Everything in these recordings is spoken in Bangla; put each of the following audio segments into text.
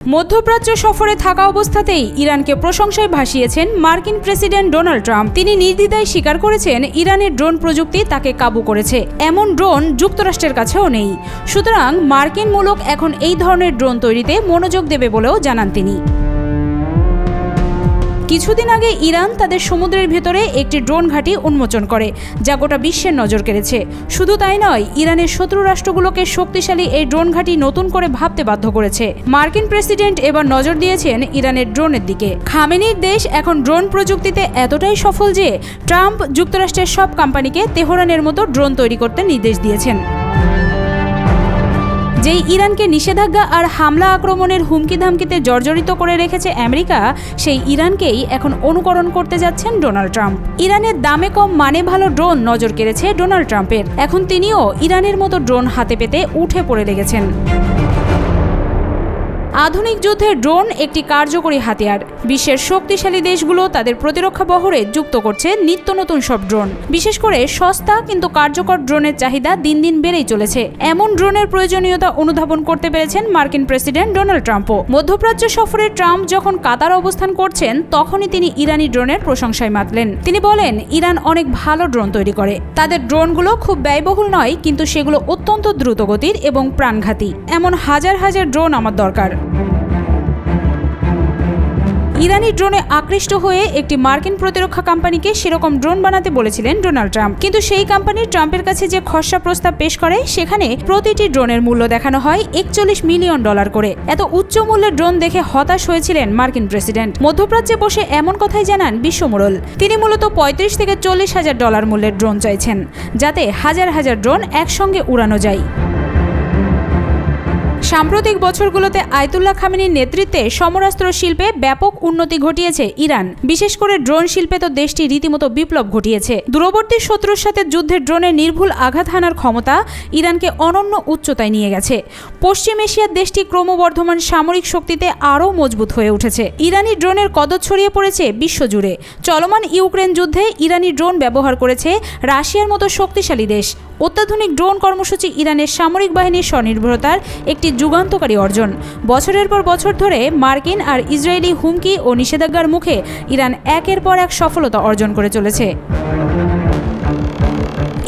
মধ্যপ্রাচ্য সফরে থাকা অবস্থাতেই ইরানকে প্রশংসায় ভাসিয়েছেন মার্কিন প্রেসিডেন্ট ডোনাল্ড ট্রাম্প। তিনি নির্দ্বিধায় স্বীকার করেছেন ইরানের ড্রোন প্রযুক্তি তাকে কাবু করেছে। এমন ড্রোন যুক্তরাষ্ট্রের কাছেও নেই। সুতরাং মার্কিন মুলুক এখন এই ধরনের ড্রোন তৈরিতে মনোযোগ দেবে বলেও জানান তিনি। কিছুদিন আগে ইরান তাদের সমুদ্রের ভেতরে একটি ড্রোন ঘাঁটি উন্মোচন করে, যা গোটা বিশ্বের নজর কেড়েছে। শুধু তাই নয়, ইরানের শত্রু রাষ্ট্রগুলোকে শক্তিশালী এই ড্রোন ঘাঁটি নতুন করে ভাবতে বাধ্য করেছে। মার্কিন প্রেসিডেন্ট এবার নজর দিয়েছেন ইরানের ড্রোনের দিকে। খামেনির দেশ এখন ড্রোন প্রযুক্তিতে এতটাই সফল যে ট্রাম্প যুক্তরাষ্ট্রের সব কোম্পানিকে তেহরানের মতো ড্রোন তৈরি করতে নির্দেশ দিয়েছেন। যেই ইরানকে নিষেধাজ্ঞা আর হামলা আক্রমণের হুমকি ধামকিতে জর্জরিত করে রেখেছে আমেরিকা, সেই ইরানকেই এখন অনুকরণ করতে যাচ্ছেন ডোনাল্ড ট্রাম্প। ইরানের দামে কম মানে ভালো ড্রোন নজর কেড়েছে ডোনাল্ড ট্রাম্পের। এখন তিনিও ইরানের মতো ড্রোন হাতে পেতে উঠে পড়ে লেগেছেন। আধুনিক যুদ্ধে ড্রোন একটি কার্যকরী হাতিয়ার। বিশ্বের শক্তিশালী দেশগুলো তাদের প্রতিরক্ষা বহরে যুক্ত করছে নিত্য নতুন সব ড্রোন। বিশেষ করে সস্তা কিন্তু কার্যকর ড্রোনের চাহিদা দিন দিন বেড়েই চলেছে। এমন ড্রোনের প্রয়োজনীয়তা অনুধাবন করতে পেরেছেন মার্কিন প্রেসিডেন্ট ডোনাল্ড ট্রাম্পও। মধ্যপ্রাচ্য সফরে ট্রাম্প যখন কাতার অবস্থান করছেন, তখনই তিনি ইরানি ড্রোনের প্রশংসায় মাতলেন। তিনি বলেন, ইরান অনেক ভালো ড্রোন তৈরি করে। তাদের ড্রোনগুলো খুব ব্যয়বহুল নয়, কিন্তু সেগুলো অত্যন্ত দ্রুতগতির এবং প্রাণঘাতী। এমন হাজার হাজার ড্রোন আমার দরকার। ইরানি ড্রোনে আকৃষ্ট হয়ে একটি মার্কিন প্রতিরক্ষা কোম্পানিকে সেরকম ড্রোন বানাতে বলেছিলেন ডোনাল্ড ট্রাম্প। কিন্তু সেই কোম্পানি ট্রাম্পের কাছে যে খসড়া প্রস্তাব পেশ করে, সেখানে প্রতিটি ড্রোনের মূল্য দেখানো হয় $41 মিলিয়ন করে। এত উচ্চ মূল্যের ড্রোন দেখে হতাশ হয়েছিলেন মার্কিন প্রেসিডেন্ট। মধ্যপ্রাচ্যে বসে এমন কথাই জানান বিশ্বমোড়ল। তিনি মূলত $35,000 থেকে $40,000 মূল্যের ড্রোন চাইছেন, যাতে হাজার হাজার ড্রোন একসঙ্গে উড়ানো যায়। সাম্প্রতিক বছরগুলোতে আয়াতুল্লাহ খামেনির নেতৃত্বে সমরাস্ত্র শিল্পে ব্যাপক উন্নতি ঘটিয়েছে ইরান। বিশেষ করে ড্রোন শিল্পে তো দেশটি রীতিমতো বিপ্লব ঘটিয়েছে। দূরবর্তী শত্রুর সাথে যুদ্ধের ড্রোনের নির্ভুল আঘাত হানার ক্ষমতা ইরানকে অনন্য উচ্চতায় নিয়ে গেছে। পশ্চিম এশিয়ার দেশটি ক্রমবর্ধমান সামরিক শক্তিতে আরও মজবুত হয়ে উঠেছে। ইরানি ড্রোনের কদর ছড়িয়ে পড়েছে বিশ্বজুড়ে। চলমান ইউক্রেন যুদ্ধে ইরানি ড্রোন ব্যবহার করেছে রাশিয়ার মতো শক্তিশালী দেশ। অত্যাধুনিক ড্রোন কর্মসূচি ইরানের সামরিক বাহিনীর স্বনির্ভরতার একটি যুগান্তকারী অর্জন। বছরের পর বছর ধরে মার্কিন আর ইসরায়েলি হুমকি ও নিষেধাজ্ঞার মুখে ইরান একের পর এক সফলতা অর্জন করে চলেছে।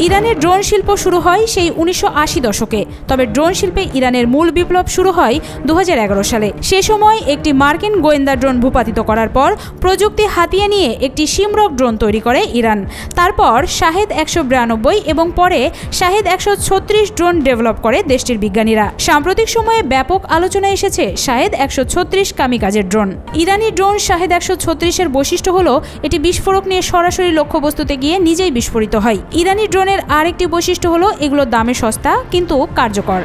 ইরানের ড্রোন শিল্প শুরু হয় সেই 1980 দশকে। তবে ড্রোন শিল্পে ইরানের মূল বিপ্লব শুরু হয় 2011 সালে। সে সময় একটি মার্কিন গোয়েন্দা ড্রোন ভূপাতিত করার পর প্রযুক্তি হাতিয়ে নিয়ে একটি শিমরক ড্রোন তৈরি করে ইরান। তারপর শাহেদ 192 এবং পরে শাহেদ 136 ড্রোন ডেভেলপ করে দেশটির বিজ্ঞানীরা। সাম্প্রতিক সময়ে ব্যাপক আলোচনা এসেছে শাহেদ 136 কামিকাজের ড্রোন। ইরানি ড্রোন শাহেদ 136-এর বৈশিষ্ট্য হলো এটি বিস্ফোরক নিয়ে সরাসরি লক্ষ্যবস্তুতে গিয়ে নিজেই বিস্ফোরিত হয়। ইরানি ড্রোনের আরেকটি বৈশিষ্ট্য হলো এগুলো দামে সস্তা কিন্তু কার্যকর।